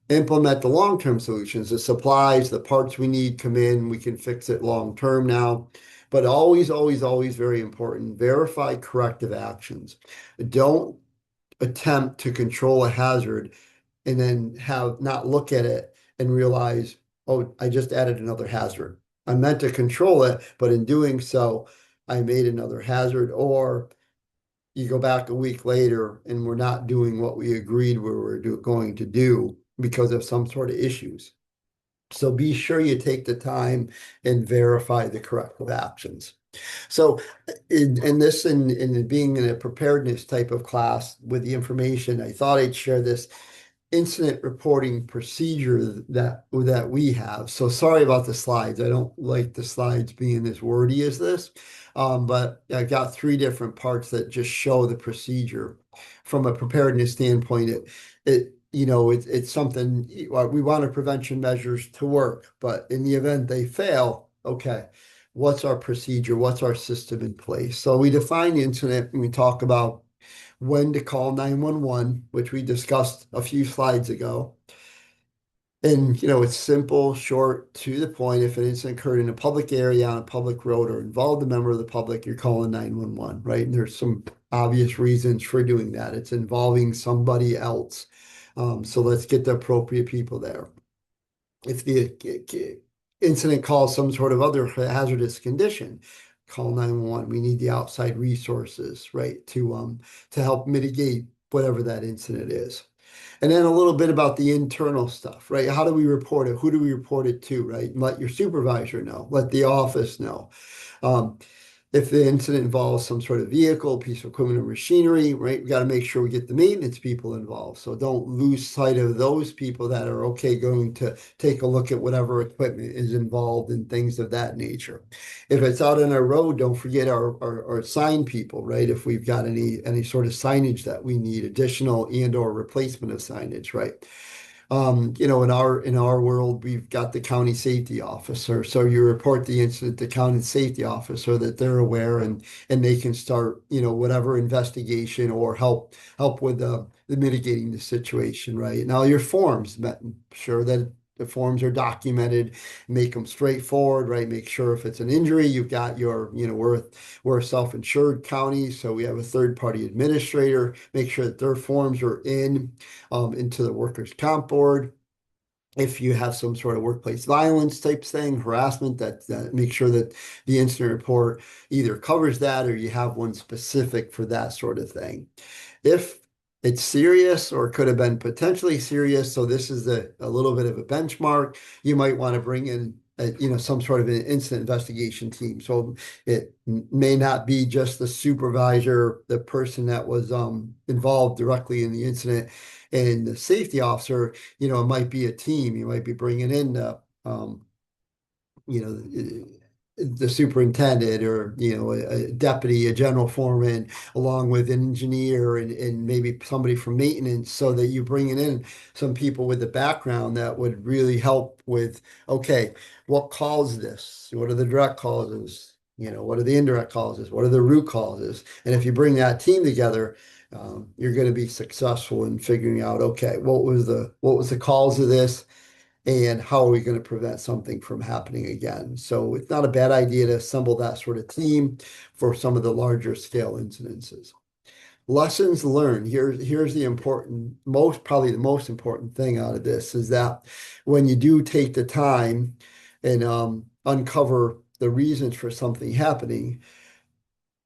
implement the long-term solutions, the supplies, the parts we need come in, we can fix it long-term now. But always, always, always very important, verify corrective actions. Don't attempt to control a hazard and then have not look at it and realize, oh, I just added another hazard. I meant to control it, but in doing so, I made another hazard. Or you go back a week later and we're not doing what we agreed we were going to do because of some sort of issues. So be sure you take the time and verify the corrective actions. So in being in a preparedness type of class with the information, I thought I'd share this incident reporting procedure that we have. So sorry about the slides. I don't like the slides being as wordy as this, but I got three different parts that just show the procedure from a preparedness standpoint. It's something we want our prevention measures to work, but in the event they fail, okay, what's our procedure? What's our system in place? So we define the incident and we talk about when to call 911, which we discussed a few slides ago. And, it's simple, short, to the point. If an incident occurred in a public area on a public road or involved a member of the public, you're calling 911, right? And there's some obvious reasons for doing that. It's involving somebody else. So let's get the appropriate people there. If the incident calls some sort of other hazardous condition, call 911. We need the outside resources, right, to help mitigate whatever that incident is. And then a little bit about the internal stuff, right? How do we report it? Who do we report it to, right? Let your supervisor know, let the office know. Um, if the incident involves some sort of vehicle, piece of equipment or machinery, right, we got to make sure we get the maintenance people involved. So don't lose sight of those people that are okay going to take a look at whatever equipment is involved and things of that nature. If it's out on our road, don't forget our sign people, right? If we've got any sort of signage that we need, additional and or replacement of signage, right? In our world, we've got the county safety officer. So you report the incident to county safety officer that they're aware and they can start, whatever investigation or help with the mitigating the situation, right? Now your forms, sure that the forms are documented, make them straightforward, right? Make sure if it's an injury, you've got we're a self-insured county, so we have a third-party administrator. Make sure that their forms are into the workers' comp board. If you have some sort of workplace violence type thing, harassment, that make sure that the incident report either covers that or you have one specific for that sort of thing. If it's serious or could have been potentially serious, so this is a little bit of a benchmark, you might want to bring in some sort of an incident investigation team. So it may not be just the supervisor, the person that was involved directly in the incident, and the safety officer. It might be a team. You might be bringing in you know, the superintendent or, a deputy, a general foreman, along with an engineer and maybe somebody from maintenance, so that you're bringing in some people with the background that would really help with, okay, what caused this? What are the direct causes? What are the indirect causes? What are the root causes? And if you bring that team together, you're going to be successful in figuring out, okay, what was the cause of this? And how are we going to prevent something from happening again? So it's not a bad idea to assemble that sort of team for some of the larger scale incidences. Lessons learned. Here's the probably the most important thing out of this is that when you do take the time and uncover the reasons for something happening,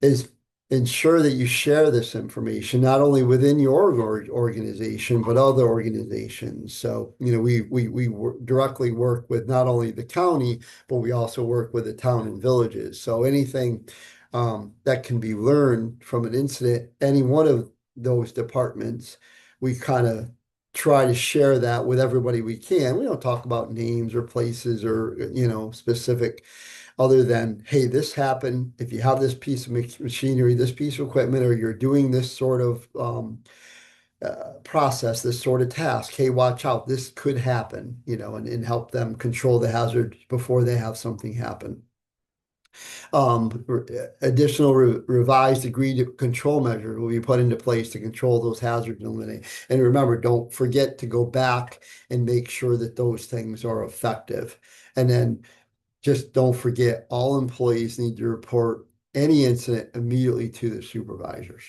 is ensure that you share this information not only within your organization but other organizations. So directly work with not only the county, but we also work with the town and villages. So anything that can be learned from an incident, any one of those departments, we kind of try to share that with everybody we can. We don't talk about names or places or specific, other than, hey, this happened. If you have this piece of machinery, this piece of equipment, or you're doing this sort of process, this sort of task, hey, watch out, this could happen, and help them control the hazard before they have something happen. Additional revised agreed control measures will be put into place to control those hazards and eliminate. And remember, don't forget to go back and make sure that those things are effective. And then just don't forget, all employees need to report any incident immediately to the supervisors.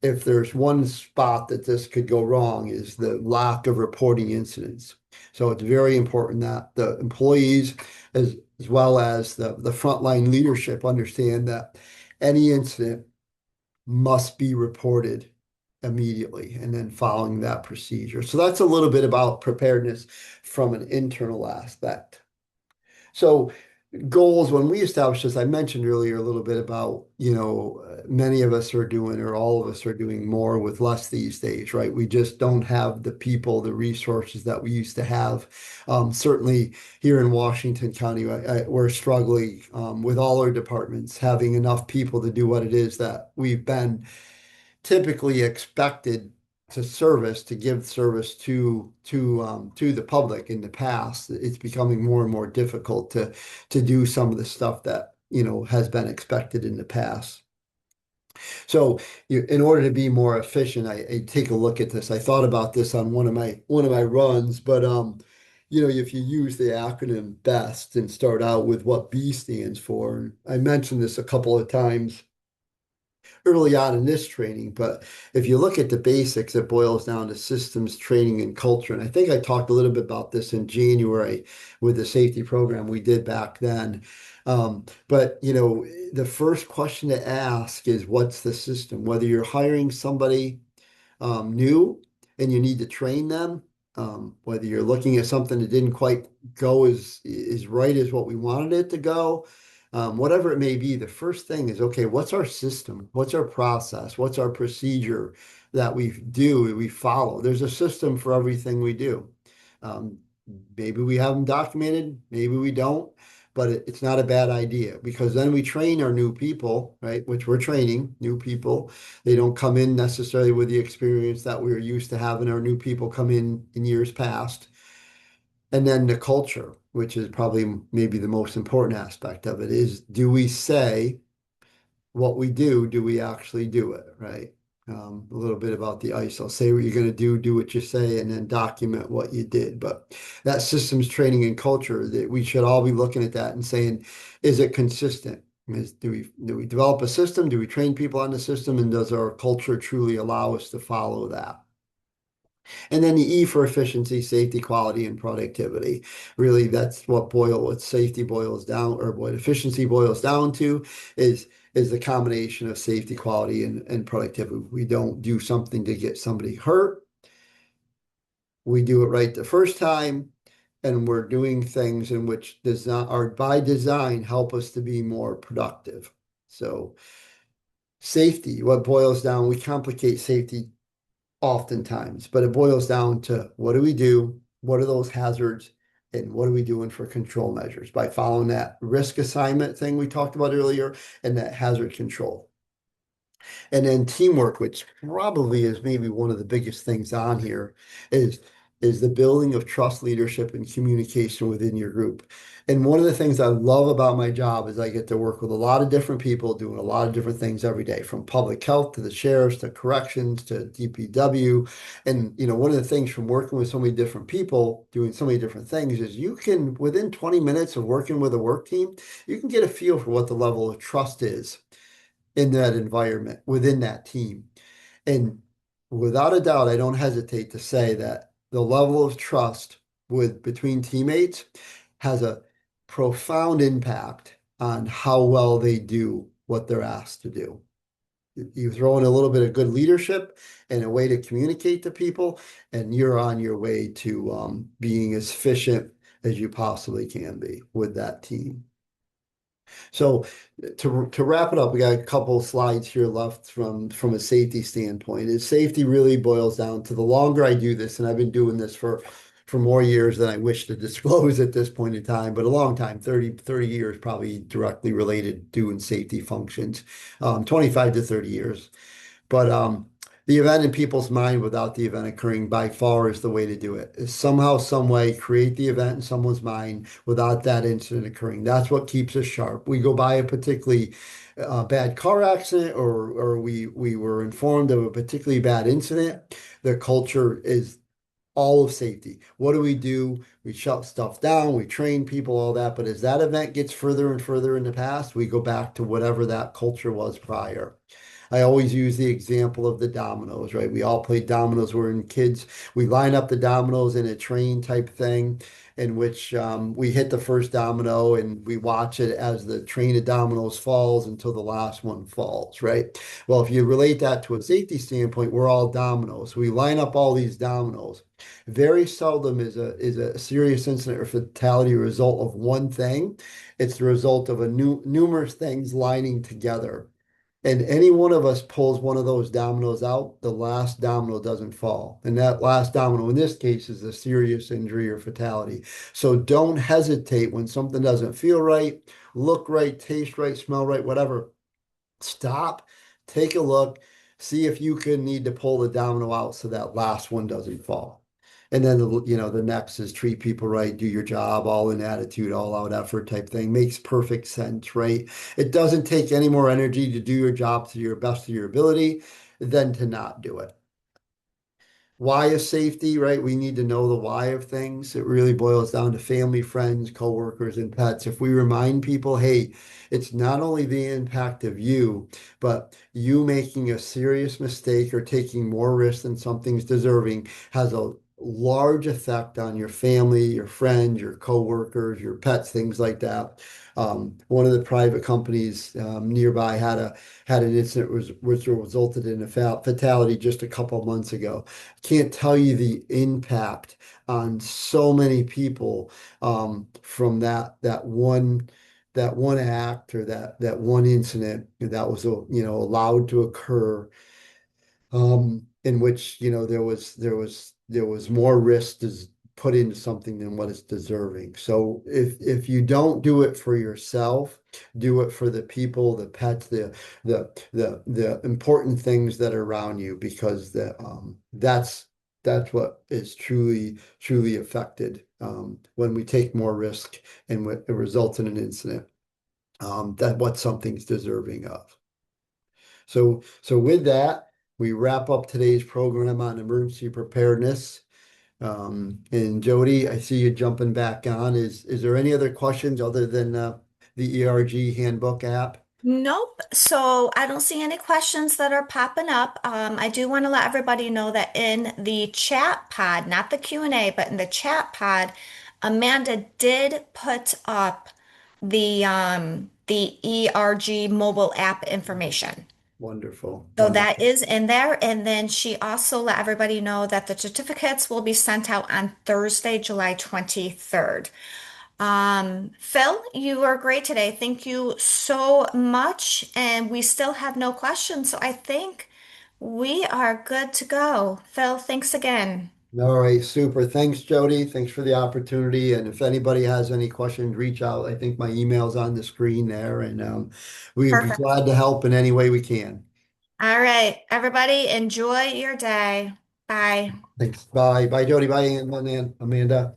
If there's one spot that this could go wrong is the lack of reporting incidents. So it's very important that the employees, as well as the frontline leadership, understand that any incident must be reported immediately and then following that procedure. So that's a little bit about preparedness from an internal aspect. So goals, when we established this, I mentioned earlier a little bit about, many of us are doing, or all of us are doing more with less these days, right? We just don't have the people, the resources that we used to have. Certainly here in Washington County, we're struggling with all our departments having enough people to do what it is that we've been typically expected to give service to the public. In the past, it's becoming more and more difficult to do some of the stuff that has been expected in the past. So in order to be more efficient, I take a look at this. I thought about this on one of my runs, but if you use the acronym BEST and start out with what B stands for, and I mentioned this a couple of times early on in this training, but if you look at the basics, it boils down to systems, training, and culture. And I think I talked a little bit about this in January with the safety program we did back then. But the first question to ask is what's the system? Whether you're hiring somebody new and you need to train them, whether you're looking at something that didn't quite go as right as what we wanted it to go, whatever it may be, the first thing is, okay, what's our system? What's our process? What's our procedure that we follow? There's a system for everything we do. Um, Maybe we have them documented, maybe we don't, but it's not a bad idea because then we train our new people, right? Which we're training new people. They don't come in necessarily with the experience that we are used to having our new people come in years past. And then the culture, which is probably maybe the most important aspect of it, is do we say what we do we actually do it, right? A little bit about the ISO. Say what you're going to do what you say, and then document what you did. But that systems training and culture, that we should all be looking at that and saying, is it consistent? Do we develop a system? Do we train people on the system? And does our culture truly allow us to follow that? And then the E for efficiency, safety, quality, and productivity. Really, that's what safety boils down, or what efficiency boils down to, is the combination of safety, quality, and productivity. We don't do something to get somebody hurt. We do it right the first time, and we're doing things in which does not are by design help us to be more productive. So safety, what boils down, we complicate safety oftentimes, but it boils down to what do we do? What are those hazards? And what are we doing for control measures by following that risk assignment thing we talked about earlier and that hazard control? And then teamwork, which probably is maybe one of the biggest things on here, is is the building of trust, leadership, and communication within your group. And one of the things I love about my job is I get to work with a lot of different people doing a lot of different things every day, from public health to the sheriffs to corrections to DPW. And one of the things from working with so many different people doing so many different things is you can, within 20 minutes of working with a work team, you can get a feel for what the level of trust is in that environment within that team. And without a doubt, I don't hesitate to say that the level of trust with between teammates has a profound impact on how well they do what they're asked to do. You throw in a little bit of good leadership and a way to communicate to people, and you're on your way to being as efficient as you possibly can be with that team. So to wrap it up, we got a couple slides here left from a safety standpoint. Is safety really boils down to, the longer I do this, and I've been doing this for more years than I wish to disclose at this point in time, but a long time, 30 years probably directly related doing safety functions, 25 to 30 years. But the event in people's mind without the event occurring by far is the way to do it. Is somehow, some way, create the event in someone's mind without that incident occurring. That's what keeps us sharp. We go by a particularly bad car accident, or we were informed of a particularly bad incident. The culture is all of safety. What do? We shut stuff down, we train people, all that. But as that event gets further and further in the past, we go back to whatever that culture was prior. I always use the example of the dominoes, right? We all played dominoes. We're kids. We line up the dominoes in a train type thing, in which we hit the first domino and we watch it as the train of dominoes falls until the last one falls, right? Well, if you relate that to a safety standpoint, we're all dominoes. We line up all these dominoes. Very seldom is a serious incident or fatality a result of one thing. It's the result of numerous things lining together. And any one of us pulls one of those dominoes out, the last domino doesn't fall. And that last domino in this case is a serious injury or fatality. So don't hesitate when something doesn't feel right, look right, taste right, smell right, whatever. Stop, take a look, see if you can need to pull the domino out so that last one doesn't fall. And then the next is treat people right, do your job, all in attitude, all out effort type thing. Makes perfect sense, right? It doesn't take any more energy to do your job to your best of your ability than to not do it. why is safety, right? We need to know the why of things. It really boils down to family, friends, coworkers, and pets. If we remind people, hey, it's not only the impact of you, but you making a serious mistake or taking more risk than something's deserving has a large effect on your family, your friends, your coworkers, your pets, things like that. One of the private companies nearby had an incident which resulted in a fatality just a couple of months ago. Can't tell you the impact on so many people from that one act or that one incident that was allowed to occur in which there was more risk is put into something than what it's deserving. So if you don't do it for yourself, do it for the people, the pets, the important things that are around you, because that's what is truly affected when we take more risk and it results in an incident. That what something's deserving of. So with that, we wrap up today's program on emergency preparedness. And Jody, I see you jumping back on. Is there any other questions other than the ERG handbook app? Nope. So I don't see any questions that are popping up. I do want to let everybody know that in the chat pod, not the Q&A, but in the chat pod, Amanda did put up the ERG mobile app information. Wonderful, So that wonderful. is in there. And then she also let everybody know that the certificates will be sent out on Thursday, July 23rd. Phil, you were great today. Thank you so much. And we still have no questions. So I think we are good to go. Phil, thanks again. All right, super. Thanks, Jody. Thanks for the opportunity. And if anybody has any questions, reach out. I think my email's on the screen there, and we'd be Perfect. glad to help in any way we can. All right, everybody, enjoy your day. Bye. Thanks. Bye. Bye, Jody. Bye, Amanda.